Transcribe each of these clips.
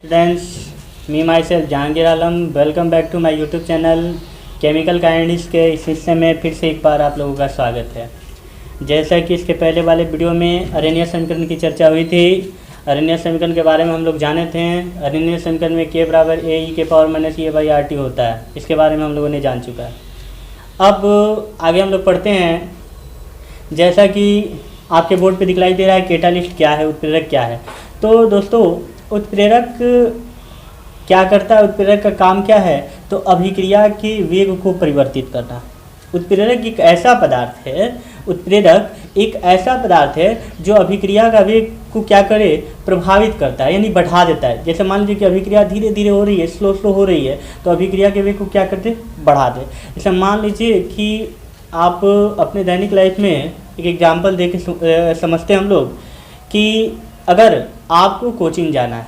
Students, me myself Jahangir Alam, welcome back to my YouTube channel chemical kinetics के इस हिस्से में फिर से एक बार आप लोगों का स्वागत है। जैसा कि इसके पहले वाले वीडियो में अरेनियस समीकरण की चर्चा हुई थी, अरेनियस समीकरण के बारे में हम लोग जाने थे। अरेनियस समीकरण में k बराबर ए ई के power minus A by R T होता है, इसके बारे में हम लोगों ने जान चुका है। अब आगे हम लोग पढ़ते हैं। जैसा कि आपके बोर्ड पे दिखलाई दे रहा है कैटालिस्ट क्या है, उत्प्रेरक क्या है। तो दोस्तों, उत्प्रेरक क्या करता है, उत्प्रेरक का काम क्या है? तो अभिक्रिया के वेग को परिवर्तित करना। उत्प्रेरक एक ऐसा पदार्थ है, उत्प्रेरक एक ऐसा पदार्थ है जो अभिक्रिया का वेग को क्या करे, प्रभावित करता है, यानी बढ़ा देता है। जैसे मान लीजिए कि अभिक्रिया धीरे धीरे हो रही है, स्लो हो रही है, तो अभिक्रिया के वेग को क्या करते, बढ़ा दे। जैसे मान लीजिए कि आप अपने दैनिक लाइफ में एक एग्जाम्पल दे के समझते हैं हम लोग कि अगर आपको कोचिंग जाना है,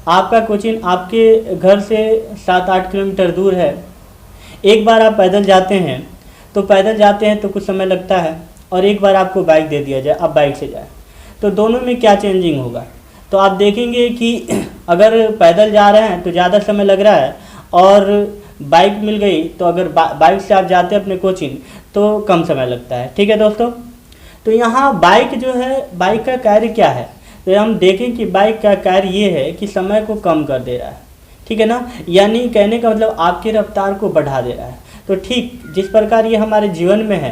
आपका कोचिंग आपके घर से 7-8 किलोमीटर दूर है। एक बार आप पैदल जाते हैं तो कुछ समय लगता है, और एक बार आपको बाइक दे दिया जाए, आप बाइक से जाए, तो दोनों में क्या चेंजिंग होगा? तो आप देखेंगे कि अगर पैदल जा रहे हैं तो ज़्यादा समय लग रहा है, और बाइक मिल गई तो अगर बाइक से आप जाते हैं अपने कोचिंग तो कम समय लगता है। ठीक है दोस्तों, तो यहाँ बाइक जो है, बाइक का कार्य क्या है? तो हम देखें कि बाइक का कार्य ये है कि समय को कम कर दे रहा है, ठीक है ना, यानी कहने का मतलब आपकी रफ्तार को बढ़ा दे रहा है। तो ठीक जिस प्रकार ये हमारे जीवन में है,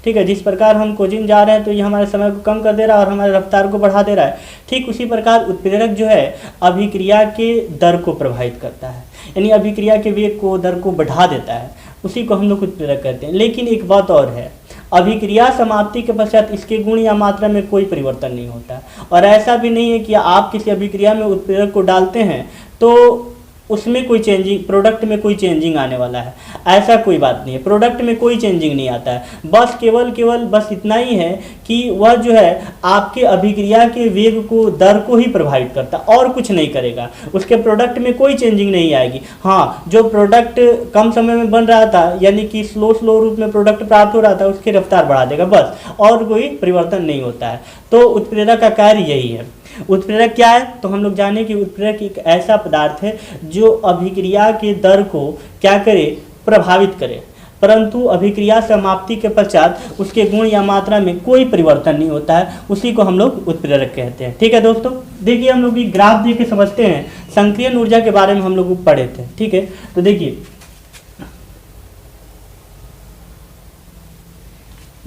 ठीक है, जिस प्रकार हम कोचिंग जा रहे हैं तो ये हमारे समय को कम कर दे रहा है और हमारे रफ्तार को बढ़ा दे रहा है। ठीक उसी प्रकार उत्प्रेरक जो है अभिक्रिया के दर को प्रभावित करता है, यानी अभिक्रिया के वेग को, दर को बढ़ा देता है, उसी को हम लोग उत्प्रेरक कहते हैं। लेकिन एक बात और है, अभिक्रिया समाप्ति के पश्चात इसके गुण या मात्रा में कोई परिवर्तन नहीं होता, और ऐसा भी नहीं है कि आप किसी अभिक्रिया में उत्प्रेरक को डालते हैं तो उसमें कोई चेंजिंग, प्रोडक्ट में कोई चेंजिंग आने वाला है। ऐसा कोई बात नहीं है, प्रोडक्ट में कोई चेंजिंग नहीं आता है। बस केवल बस इतना ही है कि वह जो है आपके अभिक्रिया के वेग को, दर को ही प्रभावित करता, और कुछ नहीं करेगा। उसके प्रोडक्ट में कोई चेंजिंग नहीं आएगी। हाँ, जो प्रोडक्ट कम समय में बन रहा था, यानी कि स्लो रूप में प्रोडक्ट प्राप्त हो रहा था, उसकी रफ्तार बढ़ा देगा, बस, और कोई परिवर्तन नहीं होता है। तो उत्प्रेरक का कार्य यही है। उत्प्रेरक क्या है? तो हम लोग जाने कि उत्प्रेरक एक ऐसा पदार्थ है जो अभिक्रिया के दर को क्या करे, प्रभावित करे, परंतु अभिक्रिया समाप्ति के पश्चात उसके गुण या मात्रा में कोई परिवर्तन नहीं होता है, उसी को हम लोग उत्प्रेरक कहते हैं। ठीक है दोस्तों, देखिए हम लोग ग्राफ देख के समझते हैं। संक्रियण ऊर्जा के बारे में हम लोग पढ़े थे, ठीक है। तो देखिए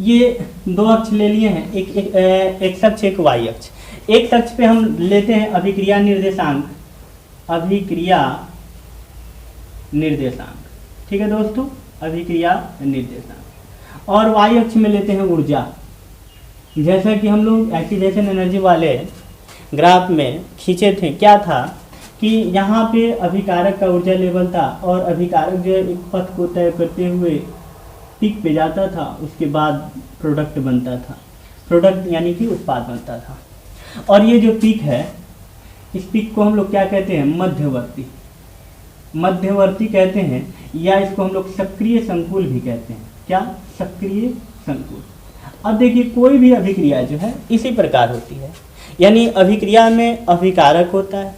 ये दो अक्ष ले लिए हैं, एक एक्स अक्ष, एक वाई अक्ष। एक अक्ष पे हम लेते हैं अभिक्रिया निर्देशांक, ठीक है दोस्तों, अभिक्रिया निर्देशांक, और वाई अक्ष में लेते हैं ऊर्जा। जैसा कि हम लोग एक्सीलरेशन एनर्जी वाले ग्राफ में खींचे थे, क्या था कि यहाँ पे अभिकारक का ऊर्जा लेवल था, और अभिकारक जो है एक पथ को तय करते हुए पीक पे जाता था, उसके बाद प्रोडक्ट बनता था, प्रोडक्ट यानी कि उत्पाद बनता था। और ये जो पीक है, इस पीक को हम लोग क्या कहते हैं, मध्यवर्ती कहते हैं, या इसको हम लोग सक्रिय संकुल भी कहते हैं। क्या? सक्रिय संकुल। अब देखिए कोई भी अभिक्रिया जो है इसी प्रकार होती है, यानी अभिक्रिया में अभिकारक होता है।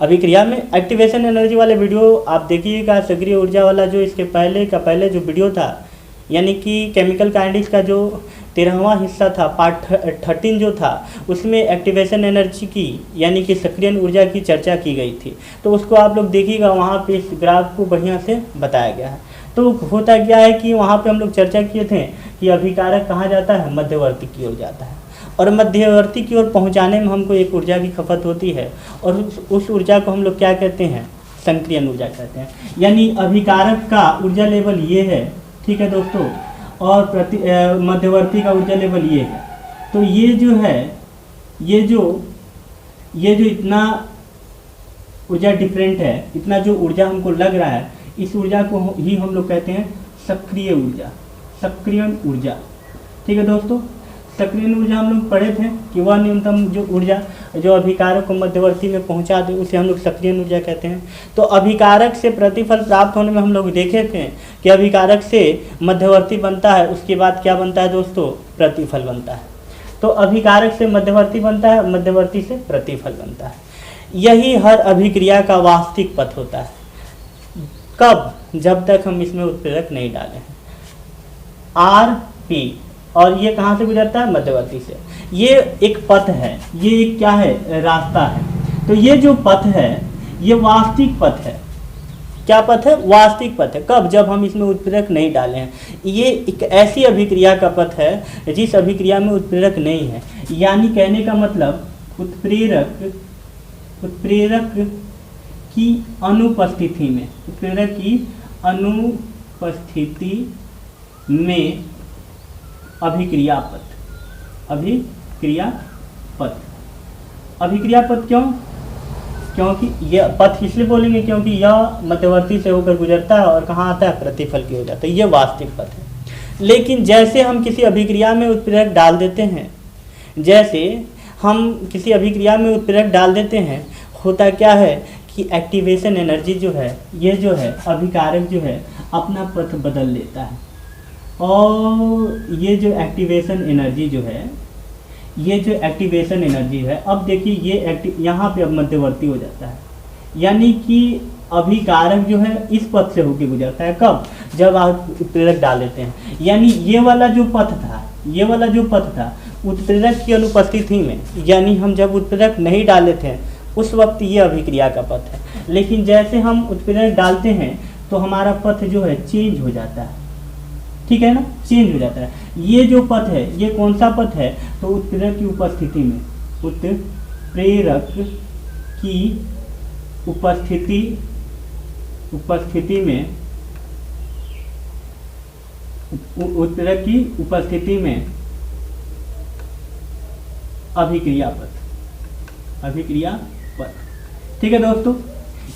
अभिक्रिया में एक्टिवेशन एनर्जी वाले वीडियो आप देखिएगा, सक्रिय ऊर्जा वाला जो इसके पहले जो वीडियो था, यानी कि केमिकल काइनेटिक्स का जो 13वां हिस्सा था, पार्ट 13 जो था, उसमें एक्टिवेशन एनर्जी की, यानी कि सक्रियण ऊर्जा की चर्चा की गई थी। तो उसको आप लोग देखिएगा, वहाँ पे इस ग्राफ को बढ़िया से बताया गया है। तो होता क्या है कि वहाँ पे हम लोग चर्चा किए थे कि अभिकारक कहाँ जाता है, मध्यवर्ती की ओर जाता है, और मध्यवर्ती की ओर पहुँचाने में हमको एक ऊर्जा की खपत होती है, और उस ऊर्जा को हम लोग क्या कहते हैं, संक्रियण ऊर्जा कहते हैं। यानी अभिकारक का ऊर्जा लेवल ये है, ठीक है दोस्तों, और मध्यवर्ती का ऊर्जा लेवल ये है। तो ये जो है, ये जो इतना ऊर्जा डिफरेंट है, इतना जो ऊर्जा हमको लग रहा है, इस ऊर्जा को ही हम लोग कहते हैं सक्रिय ऊर्जा। ठीक है दोस्तों, सक्रियण ऊर्जा हम लोग पढ़े थे कि वह न्यूनतम जो ऊर्जा जो अभिकारक को मध्यवर्ती में पहुंचा दे, उसे हम लोग सक्रियण ऊर्जा कहते हैं। तो अभिकारक से प्रतिफल प्राप्त होने में हम लोग देखे थे कि अभिकारक से मध्यवर्ती बनता है, उसके बाद क्या बनता है दोस्तों, प्रतिफल बनता है। तो अभिकारक से मध्यवर्ती बनता है, मध्यवर्ती से प्रतिफल बनता है। यही हर अभिक्रिया का वास्तविक पथ होता है। कब? जब तक हम इसमें उत्प्रेरक नहीं डालें। आर पी, और ये कहाँ से गुजरता है? मध्यवर्ती से। ये एक पथ है, ये एक क्या है? रास्ता है। तो ये जो पथ है ये वास्तविक पथ है। क्या पथ है? वास्तविक पथ है। कब? जब हम इसमें उत्प्रेरक नहीं डाले हैं। ये एक ऐसी अभिक्रिया का पथ है जिस अभिक्रिया में उत्प्रेरक नहीं है। यानी कहने का मतलब उत्प्रेरक की अनुपस्थिति में, उत्प्रेरक की अनुपस्थिति में अभिक्रिया पथ क्यों? क्योंकि यह पथ इसलिए बोलेंगे क्योंकि यह मध्यवर्ती से होकर गुजरता है और कहाँ आता है? प्रतिफल की हो जाता है। यह वास्तविक पथ है। लेकिन जैसे हम किसी अभिक्रिया में उत्प्रेरक डाल देते हैं, होता क्या है कि एक्टिवेशन एनर्जी जो है, ये जो है अभिकारक जो है अपना पथ बदल लेता है। और ये जो एक्टिवेशन एनर्जी है, अब देखिए ये यहाँ पे अब मध्यवर्ती हो जाता है। यानी कि अभिकारक जो है इस पथ से होकर गुजरता है। कब? जब आप उत्प्रेरक डाल लेते हैं। यानी ये वाला जो पथ था उत्प्रेरक की अनुपस्थिति में, यानी हम जब उत्प्रेरक नहीं डाले थे उस वक्त ये अभिक्रिया का पथ है। लेकिन जैसे हम उत्प्रेरक डालते हैं तो हमारा पथ जो है चेंज हो जाता है। ठीक है ना? चेंज हो जाता है। ये जो पथ है ये कौन सा पथ है? तो उत्प्रेरक की उपस्थिति में अभिक्रिया पथ। ठीक है दोस्तों,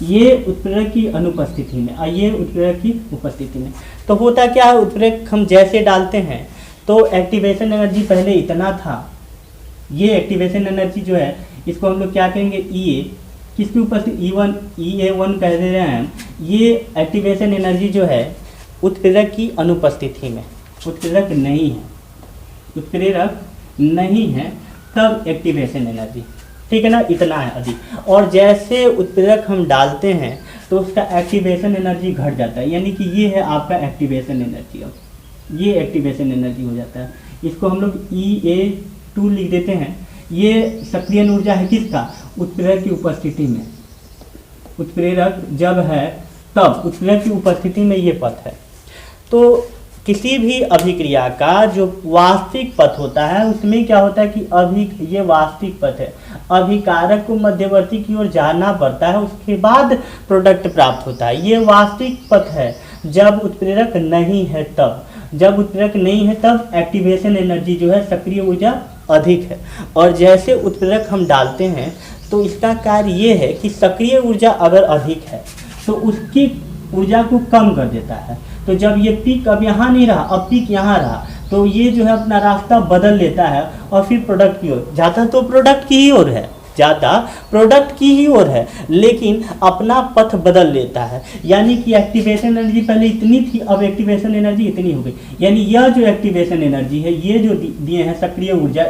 ये उत्प्रेरक की अनुपस्थिति में और ये उत्प्रेरक की उपस्थिति में। तो होता क्या है? उत्प्रेरक हम जैसे डालते हैं तो एक्टिवेशन एनर्जी पहले इतना था। ये एक्टिवेशन एनर्जी जो है इसको हम लोग क्या कहेंगे? ई ए। किसकी उपस्थिति? EA1 कह दे रहे हैं हम। ये एक्टिवेशन एनर्जी जो है उत्प्रेरक की अनुपस्थिति में, उत्प्रेरक नहीं है तब एक्टिवेशन एनर्जी। ठीक है ना? इतना है अधिक। और जैसे उत्प्रेरक हम डालते हैं तो उसका एक्टिवेशन एनर्जी घट जाता है। यानी कि ये है आपका एक्टिवेशन एनर्जी। अब ये एक्टिवेशन एनर्जी हो जाता है। इसको हम लोग EA2 लिख देते हैं। ये सक्रिय ऊर्जा है किसका? उत्प्रेरक की उपस्थिति में। उत्प्रेरक जब है तब उत्प्रेरक की उपस्थिति में ये पथ है। तो किसी भी अभिक्रिया का जो वास्तविक पथ होता है उसमें क्या होता है कि ये वास्तविक पथ है। अभिकारक को मध्यवर्ती की ओर जाना पड़ता है, उसके बाद प्रोडक्ट प्राप्त होता है। ये वास्तविक पथ है जब उत्प्रेरक नहीं है तब। जब उत्प्रेरक नहीं है तब एक्टिवेशन एनर्जी जो है, सक्रिय ऊर्जा अधिक है। और जैसे उत्प्रेरक हम डालते हैं तो इसका कार्य ये है कि सक्रिय ऊर्जा अगर अधिक है तो उसकी ऊर्जा को कम कर देता है। तो जब ये पीक अब यहाँ नहीं रहा, अब पीक यहाँ रहा, तो ये जो है अपना रास्ता बदल लेता है और फिर प्रोडक्ट की ओर जाता। तो प्रोडक्ट की ही ओर है, लेकिन अपना पथ बदल लेता है। यानी कि एक्टिवेशन एनर्जी पहले इतनी थी, अब एक्टिवेशन एनर्जी इतनी हो गई। यानी यह जो एक्टिवेशन एनर्जी है, ये जो दिए हैं सक्रिय ऊर्जा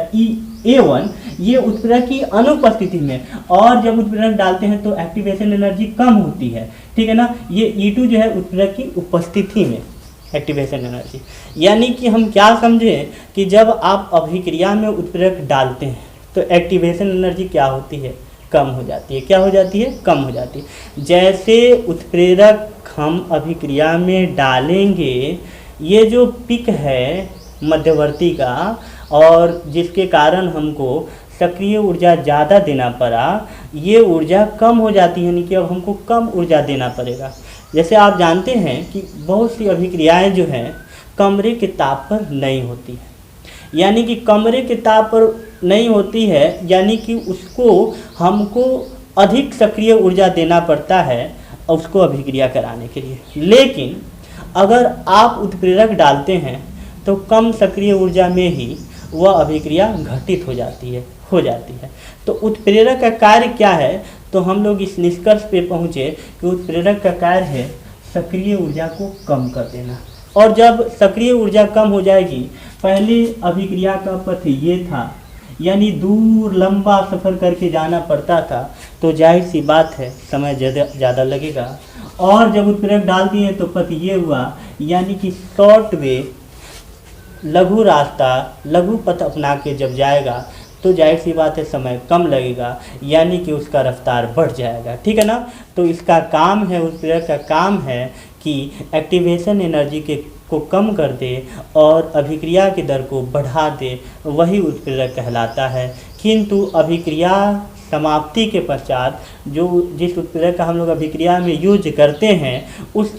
A1, ये उत्प्रेरक की अनुपस्थिति में, और जब उत्प्रेरक डालते हैं तो एक्टिवेशन एनर्जी कम होती है। ठीक है ना? ये E2 जो है उत्प्रेरक की उपस्थिति में एक्टिवेशन एनर्जी। यानी कि हम क्या समझें कि जब आप अभिक्रिया में उत्प्रेरक डालते हैं तो एक्टिवेशन एनर्जी क्या होती है? कम हो जाती है। क्या हो जाती है? कम हो जाती है। जैसे उत्प्रेरक हम अभिक्रिया में डालेंगे, ये जो पिक है मध्यवर्ती का और जिसके कारण हमको सक्रिय ऊर्जा ज़्यादा देना पड़ा, ये ऊर्जा कम हो जाती है। यानी कि अब हमको कम ऊर्जा देना पड़ेगा। जैसे आप जानते हैं कि बहुत सी अभिक्रियाएं जो हैं कमरे के ताप पर नहीं होती है। यानी कि कमरे के ताप पर नहीं होती है, यानी कि उसको हमको अधिक सक्रिय ऊर्जा देना पड़ता है उसको अभिक्रिया कराने के लिए। लेकिन अगर आप उत्प्रेरक डालते हैं तो कम सक्रिय ऊर्जा में ही वह अभिक्रिया घटित हो जाती है। तो उत्प्रेरक का कार्य क्या है? तो हम लोग इस निष्कर्ष पे पहुँचे कि उत्प्रेरक का कार्य है सक्रिय ऊर्जा को कम कर देना। और जब सक्रिय ऊर्जा कम हो जाएगी, पहले अभिक्रिया का पथ ये था, यानी दूर लंबा सफ़र करके जाना पड़ता था, तो जाहिर सी बात है समय ज़्यादा लगेगा। और जब उत्प्रेरक डाल दिए तो पथ ये हुआ, यानी कि शॉर्ट वे, लघु रास्ता, लघु पथ अपना के जब जाएगा तो जाहिर सी बात है समय कम लगेगा, यानी कि उसका रफ्तार बढ़ जाएगा। ठीक है ना। तो इसका काम है, उत्प्रेरक का काम है कि एक्टिवेशन एनर्जी को कम कर दे और अभिक्रिया की दर को बढ़ा दे, वही उत्प्रेरक कहलाता है। किंतु अभिक्रिया समाप्ति के पश्चात जिस उत्प्रेरक का हम लोग अभिक्रिया में यूज करते हैं उस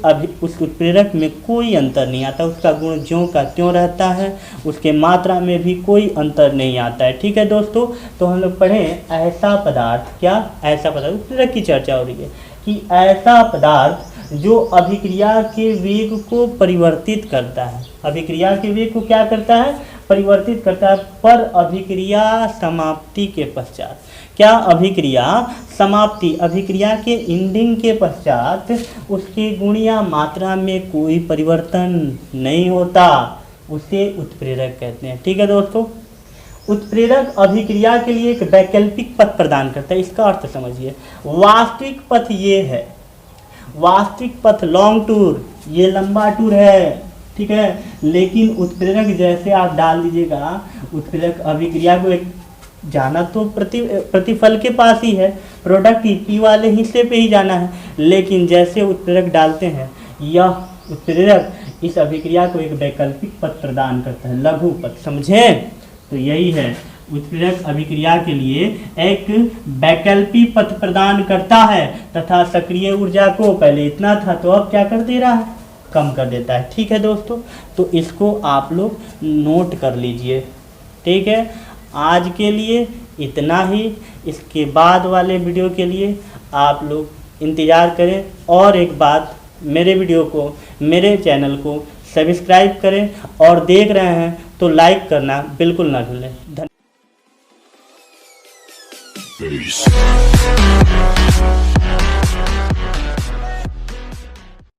उत्प्रेरक में कोई अंतर नहीं आता, उसका गुण ज्यों का त्यों रहता है, उसके मात्रा में भी कोई अंतर नहीं आता है। ठीक है दोस्तों। तो हम लोग पढ़ें ऐसा पदार्थ, क्या ऐसा पदार्थ, उत्प्रेरक की चर्चा हो रही है कि ऐसा पदार्थ जो अभिक्रिया के वेग को परिवर्तित करता है, अभिक्रिया के वेग को क्या करता है, परिवर्तित करता है, पर अभिक्रिया समाप्ति के पश्चात। क्या अभिक्रिया समाप्ति, अभिक्रिया के एंडिंग के पश्चात उसके गुण या मात्रा में कोई परिवर्तन नहीं होता, उसे उत्प्रेरक कहते हैं। ठीक है दोस्तों। उत्प्रेरक अभिक्रिया के लिए एक वैकल्पिक पथ प्रदान करता है। इसका अर्थ समझिए, वास्तविक पथ ये है, वास्तविक पथ लॉन्ग टूर, ये लंबा टूर है, ठीक है। लेकिन उत्प्रेरक जैसे आप डाल दीजिएगा, उत्प्रेरक अभिक्रिया को एक जाना तो प्रतिफल के पास ही है, प्रोडक्ट पी वाले हिस्से पे ही जाना है, लेकिन जैसे उत्प्रेरक डालते हैं यह उत्प्रेरक इस अभिक्रिया को एक वैकल्पिक पथ प्रदान करता है, लघु पथ, समझे। तो यही है, उत्प्रेरक अभिक्रिया के लिए एक वैकल्पिक पथ प्रदान करता है तथा सक्रिय ऊर्जा को, पहले इतना था तो अब क्या कर दे रहा है, कम कर देता है। ठीक है दोस्तों। तो इसको आप लोग नोट कर लीजिए। ठीक है। आज के लिए इतना ही, इसके बाद वाले वीडियो के लिए आप लोग इंतज़ार करें। और एक बात, मेरे वीडियो को, मेरे चैनल को सब्सक्राइब करें और देख रहे हैं तो लाइक करना बिल्कुल ना भूलें। धन्यवाद।